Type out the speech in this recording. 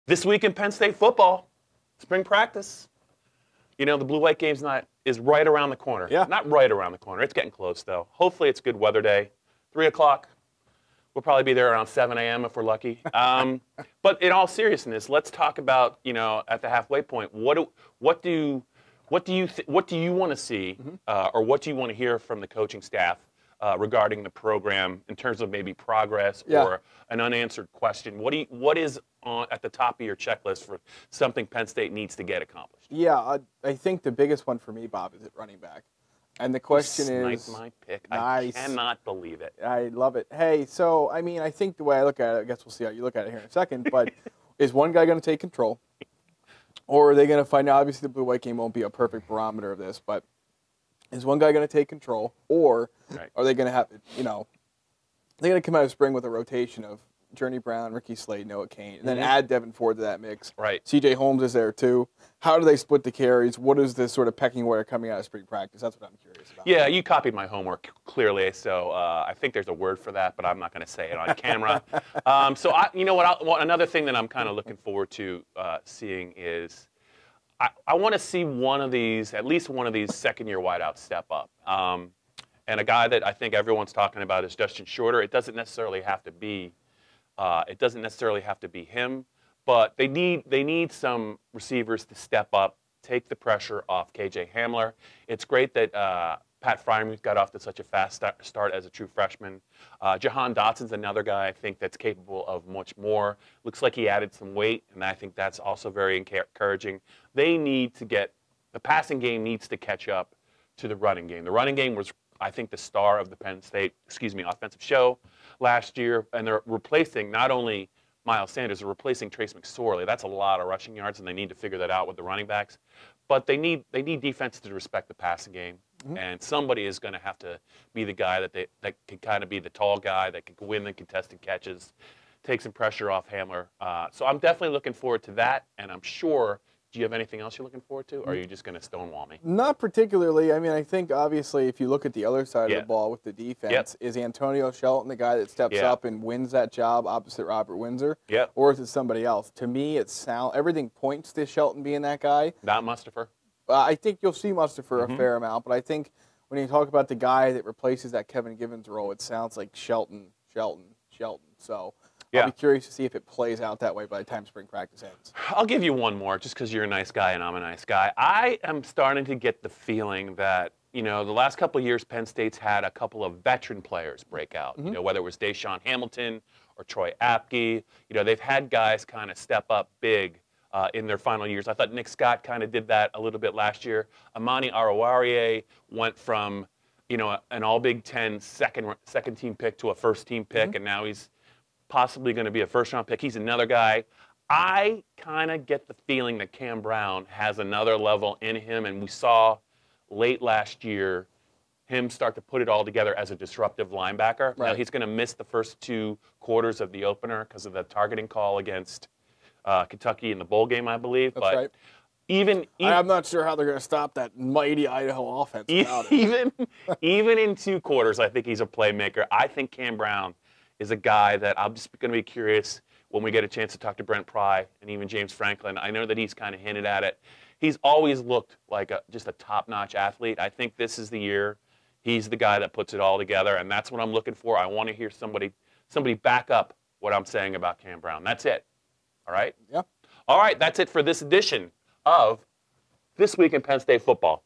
This week in Penn State football, spring practice. You know, the blue-white game's is right around the corner. Yeah. Not right around the corner. It's getting close, though. Hopefully it's good weather day. 3 o'clock. We'll probably be there around 7 a.m. if we're lucky. But in all seriousness, let's talk about, you know, at the halfway point, what do you want to see, or what do you want to hear from the coaching staff regarding the program in terms of maybe progress or an unanswered question? What is at the top of your checklist for something Penn State needs to get accomplished? Yeah, I think the biggest one for me, Bob, is at running back. And the question is... my pick. Nice. I cannot believe it. I love it. Hey, so, I mean, I think the way I look at it, I guess we'll see how you look at it here in a second, but is one guy going to take control? Or are they going to find out? Obviously, the blue-white game won't be a perfect barometer of this, but is one guy going to take control? Or are they going to have, you know, they're going to come out of spring with a rotation of Journey Brown, Ricky Slade, Noah Kane, and then add Devin Ford to that mix. Right. C.J. Holmes is there, too. How do they split the carries? What is this sort of pecking order coming out of spring practice? That's what I'm curious about. Yeah, you copied my homework, clearly, so I think there's a word for that, but I'm not going to say it on camera. You know what, another thing that I'm kind of looking forward to seeing is I want to see at least one of these second-year wideouts step up. And a guy that I think everyone's talking about is Justin Shorter. It doesn't necessarily have to be him, but they need some receivers to step up, take the pressure off KJ Hamler. It's great that Pat Fryermuth got off to such a fast start as a true freshman. Jahan Dotson's another guy I think that's capable of much more. Looks like he added some weight, and I think that's also very encouraging. The passing game needs to catch up to the running game. The running game was, I think, the star of the Penn State, offensive show last year, and they're replacing not only Miles Sanders, they're replacing Trace McSorley. That's a lot of rushing yards, and they need to figure that out with the running backs. But they need defense to respect the passing game, and somebody is going to have to be the guy that can kind of be the tall guy that can win the contested catches, take some pressure off Hamler. So I'm definitely looking forward to that, and I'm sure. Do you have anything else you're looking forward to, or are you just going to stonewall me? Not particularly. I mean, I think, obviously, if you look at the other side of the ball with the defense, is Antonio Shelton the guy that steps up and wins that job opposite Robert Windsor? Or is it somebody else? To me, everything points to Shelton being that guy. Not Mustipher? I think you'll see Mustipher a fair amount, but I think when you talk about the guy that replaces that Kevin Givens role, it sounds like Shelton. So I'll be curious to see if it plays out that way by the time spring practice ends. I'll give you one more just because you're a nice guy and I'm a nice guy. I am starting to get the feeling that, you know, the last couple of years Penn State's had a couple of veteran players break out, you know, whether it was Deshaun Hamilton or Troy Apke. You know, they've had guys kind of step up big in their final years. I thought Nick Scott kind of did that a little bit last year. Amani Arawarie went from, you know, an all-Big Ten second-team pick to a first-team pick, and now he's possibly going to be a first-round pick. He's another guy. I kind of get the feeling that Cam Brown has another level in him, and we saw late last year him start to put it all together as a disruptive linebacker. Now, he's going to miss the first 2 quarters of the opener because of the targeting call against Kentucky in the bowl game, I believe. That's right. Even I'm not sure how they're going to stop that mighty Idaho offense. Even in 2 quarters, I think he's a playmaker. I think Cam Brown is a guy that I'm just going to be curious when we get a chance to talk to Brent Pry and even James Franklin. I know that he's kind of hinted at it. He's always looked like just a top-notch athlete. I think this is the year he's the guy that puts it all together, and that's what I'm looking for. I want to hear somebody back up what I'm saying about Cam Brown. That's it. All right? Yeah. All right, that's it for this edition of This Week in Penn State Football.